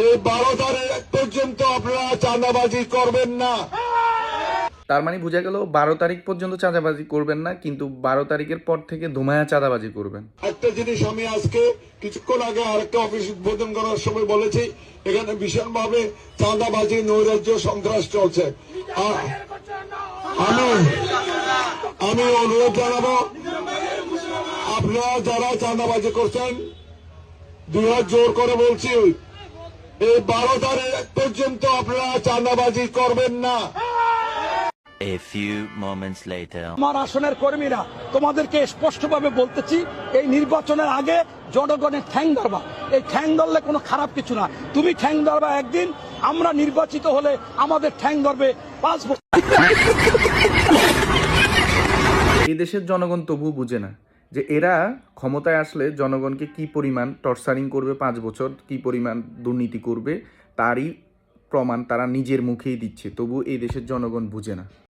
এই 12 তারিখ পর্যন্ত আপনারা চাঁদাবাজি করবেন না। তার মানে বোঝা গেল 12 তারিখ পর্যন্ত চাঁদাবাজি করবেন না, কিন্তু 12 তারিখের পর থেকে ধুমায়া চাঁদাবাজি করবেন। একটা জিনিস আমি আজকে কিছুক্ষণ আগে আরেকটা অফিস উদ্বোধন করার সময় বলেছি, এখানে ভীষণভাবে চাঁদাবাজি, নৈরাজ্য, সন্ত্রাস চলছে। আমি অনুরোধ জানাবো, আপনারা যারা চাঁদাবাজি করছেন, 2 হাত জোর করে বলছি, এই 12 তারিখ পর্যন্ত আপনারা চাঁদাবাজি করবেন না। A few moments later. আমার আসনের কর্মীরা তোমাদেরকে স্পষ্টভাবে বলতেছি, এই নির্বাচনের আগে জনগণের ঠ্যাং ধরবা। এই ঠ্যাং ধরলে কোনো খারাপ কিছু না। তুমি ঠ্যাং ধরবা একদিন, আমরা নির্বাচিত হলে আমাদের ঠ্যাং ধরবে 5 বছর। এই দেশের জনগণ তবু বুঝে না যে এরা ক্ষমতায় আসলে জনগণকে কি পরিমাণ টর্চারিং করবে, 5 বছর কি পরিমাণ দুর্নীতি করবে, তারই প্রমাণ তারা নিজের মুখেই দিচ্ছে। তবু এই দেশের জনগণ বুঝে না।